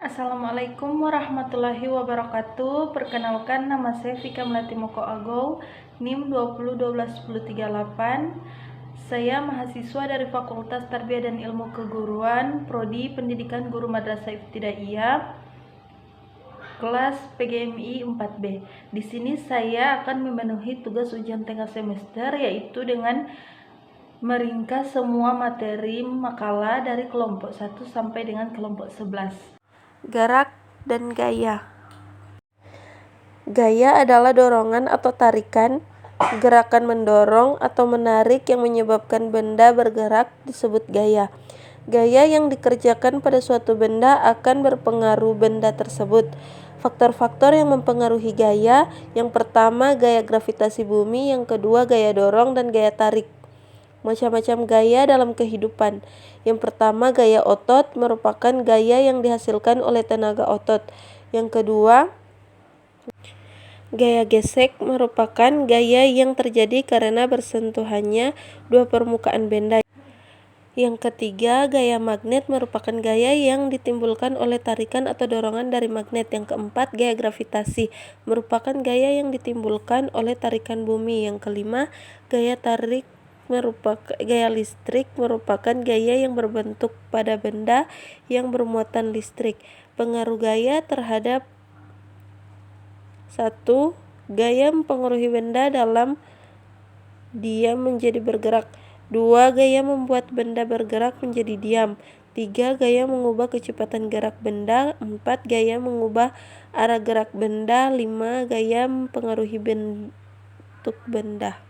Assalamualaikum warahmatullahi wabarakatuh. Perkenalkan, nama saya Vika Melati Moko Agow, NIM 20121038. Saya mahasiswa dari Fakultas Tarbiyah dan Ilmu Keguruan, Prodi Pendidikan Guru Madrasah Ibtidaiyah, kelas PGMI 4B. Di sini saya akan memenuhi tugas ujian tengah semester, yaitu dengan meringkas semua materi makalah dari kelompok 1 sampai dengan kelompok 11. Gerak dan gaya. Gaya adalah dorongan atau tarikan, gerakan mendorong atau menarik yang menyebabkan benda bergerak disebut gaya. Gaya yang dikerjakan pada suatu benda akan berpengaruh benda tersebut. Faktor-faktor yang mempengaruhi gaya, yang pertama gaya gravitasi bumi, yang kedua gaya dorong dan gaya tarik. Macam-macam gaya dalam kehidupan. Yang pertama, gaya otot merupakan gaya yang dihasilkan oleh tenaga otot. Yang kedua, gaya gesek merupakan gaya yang terjadi karena bersentuhannya dua permukaan benda. Yang ketiga, gaya magnet merupakan gaya yang ditimbulkan oleh tarikan atau dorongan dari magnet. Yang keempat, gaya gravitasi merupakan gaya yang ditimbulkan oleh tarikan bumi. Yang kelima, gaya listrik merupakan gaya yang berbentuk pada benda yang bermuatan listrik. Pengaruh gaya terhadap 1. Gaya mempengaruhi benda dalam diam menjadi bergerak. 2. Gaya membuat benda bergerak menjadi diam. 3. Gaya mengubah kecepatan gerak benda. 4. Gaya mengubah arah gerak benda. 5. Gaya mempengaruhi bentuk benda.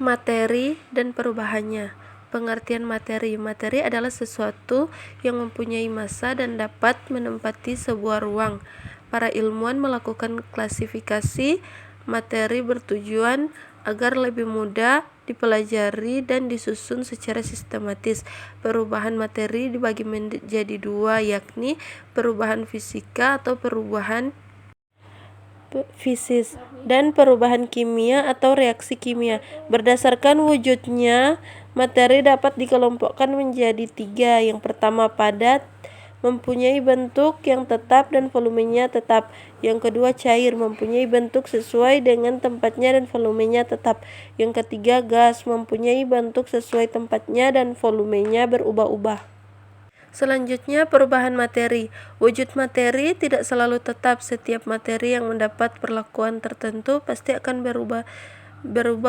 Materi dan perubahannya. Pengertian materi. Materi adalah sesuatu yang mempunyai massa dan dapat menempati sebuah ruang. Para ilmuwan melakukan klasifikasi materi bertujuan agar lebih mudah dipelajari dan disusun secara sistematis. Perubahan materi dibagi menjadi dua, yakni perubahan fisika atau perubahan fisis dan perubahan kimia atau reaksi kimia. Berdasarkan wujudnya, materi dapat dikelompokkan menjadi 3. Yang pertama, padat, mempunyai bentuk yang tetap dan volumenya tetap. Yang kedua, cair, mempunyai bentuk sesuai dengan tempatnya dan volumenya tetap. Yang ketiga, gas, mempunyai bentuk sesuai tempatnya dan volumenya berubah-ubah. Selanjutnya, perubahan materi. Wujud materi tidak selalu tetap. Setiap materi yang mendapat perlakuan tertentu pasti akan berubah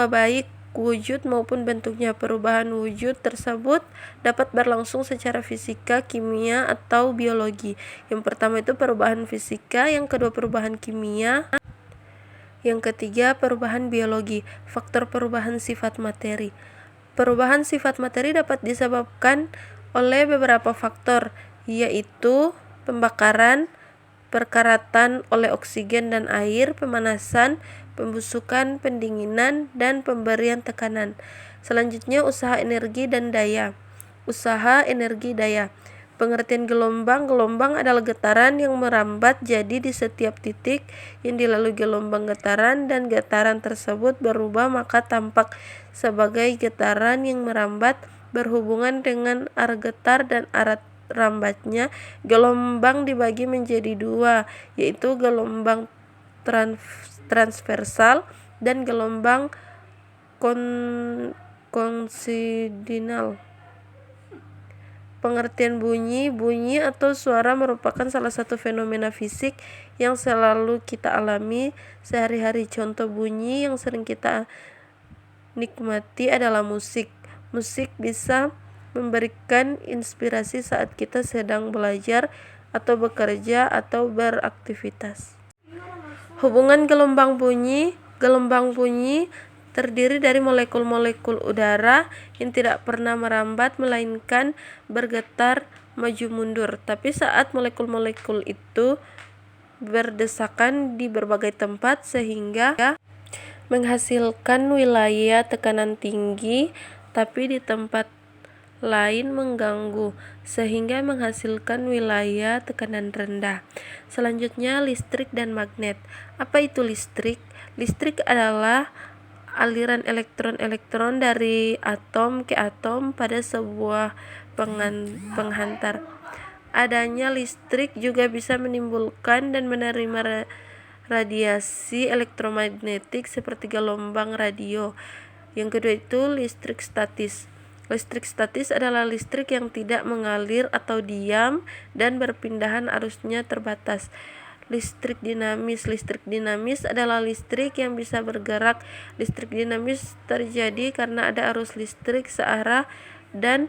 baik wujud maupun bentuknya. Perubahan wujud tersebut dapat berlangsung secara fisika, kimia, atau biologi. Yang pertama itu perubahan fisika, yang kedua perubahan kimia, yang ketiga perubahan biologi. Faktor perubahan sifat materi. Perubahan sifat materi dapat disebabkan oleh beberapa faktor, yaitu pembakaran, perkaratan oleh oksigen dan air, pemanasan, pembusukan, pendinginan, dan pemberian tekanan. Selanjutnya, usaha energi dan daya. Usaha energi daya. Pengertian gelombang. Gelombang adalah getaran yang merambat jadi di setiap titik yang dilalui gelombang getaran dan getaran tersebut berubah maka tampak sebagai getaran yang merambat berhubungan dengan arah getar dan arah rambatnya. Gelombang dibagi menjadi 2, yaitu gelombang transversal dan gelombang konsidinal. Pengertian bunyi. Bunyi atau suara merupakan salah satu fenomena fisik yang selalu kita alami sehari-hari. Contoh bunyi yang sering kita nikmati adalah musik. Musik bisa memberikan inspirasi saat kita sedang belajar atau bekerja atau beraktivitas. Hubungan gelombang bunyi. Gelombang bunyi terdiri dari molekul-molekul udara yang tidak pernah merambat melainkan bergetar maju mundur. Tapi saat molekul-molekul itu berdesakan di berbagai tempat sehingga menghasilkan wilayah tekanan tinggi, tapi di tempat lain mengganggu sehingga menghasilkan wilayah tekanan rendah. Selanjutnya, listrik dan magnet. Apa itu listrik? Listrik adalah aliran elektron-elektron dari atom ke atom pada sebuah penghantar. Adanya listrik juga bisa menimbulkan dan menerima radiasi elektromagnetik seperti gelombang radio. Yang kedua itu listrik statis. Listrik statis adalah listrik yang tidak mengalir atau diam dan berpindahan arusnya terbatas. Listrik dinamis. Listrik dinamis adalah listrik yang bisa bergerak. Listrik dinamis terjadi karena ada arus listrik searah dan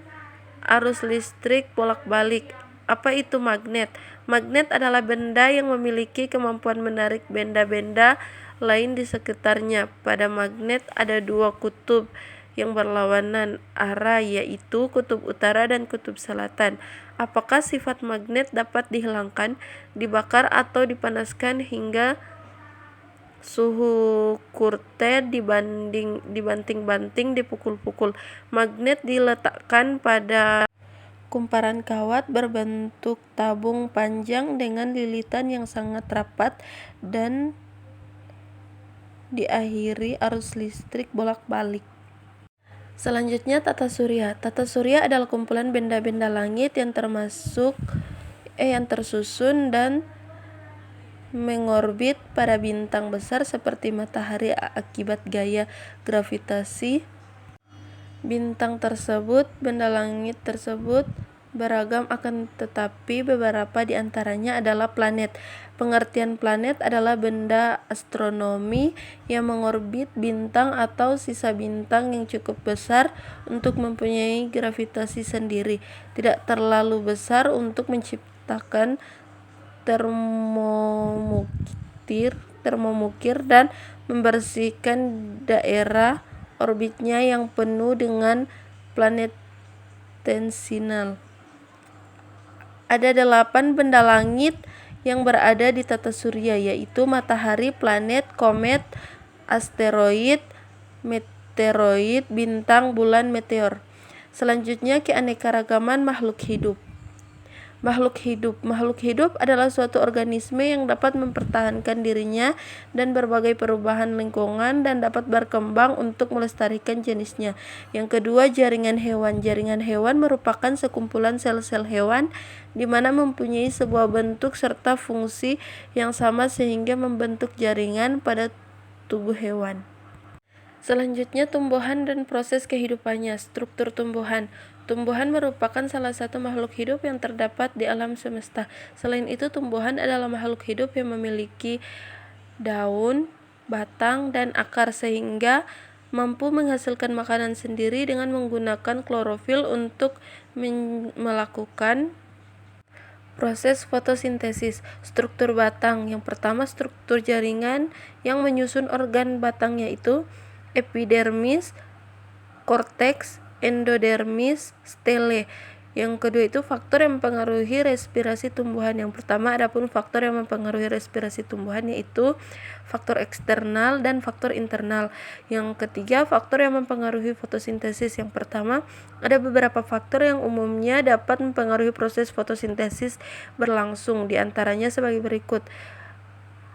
arus listrik bolak-balik. Apa itu magnet? Magnet adalah benda yang memiliki kemampuan menarik benda-benda lain di sekitarnya. Pada magnet ada dua kutub yang berlawanan arah, yaitu kutub utara dan kutub selatan. Apakah sifat magnet dapat dihilangkan, dibakar atau dipanaskan hingga suhu kurte dibanting-banting, dipukul-pukul? Magnet diletakkan pada kumparan kawat berbentuk tabung panjang dengan lilitan yang sangat rapat dan diakhiri arus listrik bolak-balik. Selanjutnya tata surya. Tata surya adalah kumpulan benda-benda langit yang tersusun dan mengorbit pada bintang besar seperti matahari akibat gaya gravitasi bintang tersebut. Benda langit tersebut beragam, akan tetapi beberapa di antaranya adalah planet. Pengertian planet adalah benda astronomi yang mengorbit bintang atau sisa bintang yang cukup besar untuk mempunyai gravitasi sendiri, tidak terlalu besar untuk menciptakan termomukir dan membersihkan daerah orbitnya yang penuh dengan planet tensional. Ada 8 benda langit yang berada di tata surya, yaitu matahari, planet, komet, asteroid, meteoroid, bintang, bulan, meteor. Selanjutnya, keanekaragaman makhluk hidup. Makhluk hidup adalah suatu organisme yang dapat mempertahankan dirinya dan berbagai perubahan lingkungan dan dapat berkembang untuk melestarikan jenisnya. Yang kedua, jaringan hewan. Jaringan hewan merupakan sekumpulan sel-sel hewan di mana mempunyai sebuah bentuk serta fungsi yang sama sehingga membentuk jaringan pada tubuh hewan. Selanjutnya, tumbuhan dan proses kehidupannya. Struktur tumbuhan. Tumbuhan merupakan salah satu makhluk hidup yang terdapat di alam semesta. Selain itu, tumbuhan adalah makhluk hidup yang memiliki daun, batang, dan akar sehingga mampu menghasilkan makanan sendiri dengan menggunakan klorofil untuk melakukan proses fotosintesis. Struktur batang. Yang pertama, struktur jaringan yang menyusun organ batang, yaitu epidermis, korteks, endodermis, stele. Yang kedua itu faktor yang mempengaruhi respirasi tumbuhan. Yang pertama adapun faktor yang mempengaruhi respirasi tumbuhan yaitu faktor eksternal dan faktor internal. Yang ketiga faktor yang mempengaruhi fotosintesis. Yang pertama ada beberapa faktor yang umumnya dapat mempengaruhi proses fotosintesis berlangsung, di antaranya sebagai berikut: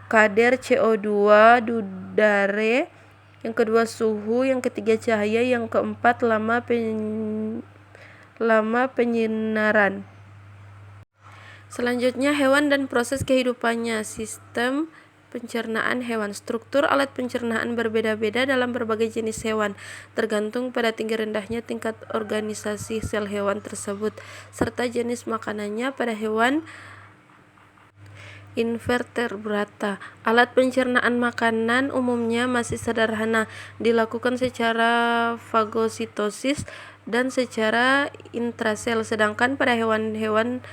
kadar CO2 udara, yang kedua suhu, yang ketiga cahaya, yang keempat lama penyinaran. Selanjutnya hewan dan proses kehidupannya. Sistem pencernaan hewan. Struktur alat pencernaan berbeda-beda dalam berbagai jenis hewan, tergantung pada tinggi rendahnya tingkat organisasi sel hewan tersebut serta jenis makanannya. Pada hewan invertebrata, alat pencernaan makanan umumnya masih sederhana, dilakukan secara fagositosis dan secara intrasel, sedangkan pada hewan-hewan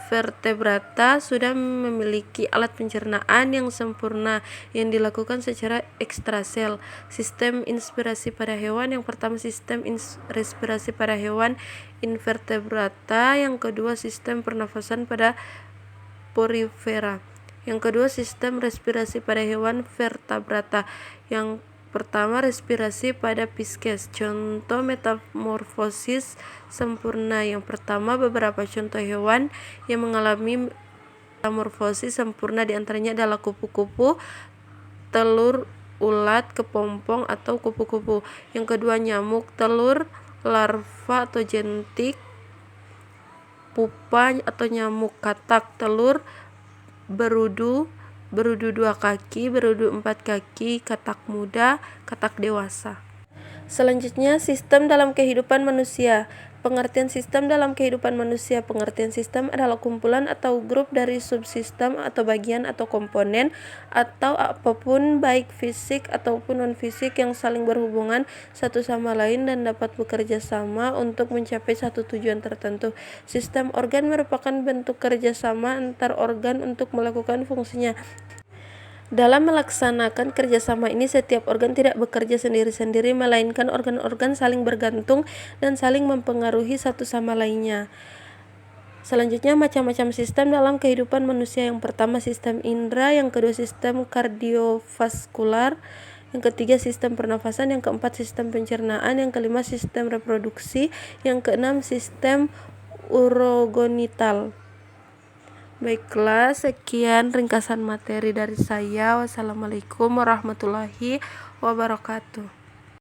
vertebrata sudah memiliki alat pencernaan yang sempurna yang dilakukan secara ekstrasel. Sistem inspirasi pada hewan. Yang pertama sistem respirasi pada hewan invertebrata, yang kedua sistem pernafasan pada porifera. Yang kedua sistem respirasi pada hewan vertebrata. Yang pertama respirasi pada Pisces. Contoh metamorfosis sempurna. Yang pertama beberapa contoh hewan yang mengalami metamorfosis sempurna diantaranya adalah kupu-kupu, telur ulat, kepompong atau kupu-kupu. Yang kedua nyamuk, telur, larva atau jentik, pupa atau nyamuk, katak, telur, berudu, berudu 2 kaki, berudu 4 kaki, katak muda, katak dewasa. Selanjutnya, sistem dalam kehidupan manusia. Pengertian sistem dalam kehidupan manusia. Pengertian sistem adalah kumpulan atau grup dari subsistem atau bagian atau komponen atau apapun baik fisik ataupun non-fisik yang saling berhubungan satu sama lain dan dapat bekerja sama untuk mencapai satu tujuan tertentu. Sistem organ merupakan bentuk kerjasama antar organ untuk melakukan fungsinya. Dalam melaksanakan kerjasama ini, setiap organ tidak bekerja sendiri-sendiri, melainkan organ-organ saling bergantung dan saling mempengaruhi satu sama lainnya. Selanjutnya, macam-macam sistem dalam kehidupan manusia. Yang pertama, sistem indera. Yang kedua, sistem kardiovaskular. Yang ketiga, sistem pernafasan. Yang keempat, sistem pencernaan. Yang kelima, sistem reproduksi. Yang keenam, sistem urogenital. Baiklah, sekian ringkasan materi dari saya. Wassalamualaikum warahmatullahi wabarakatuh.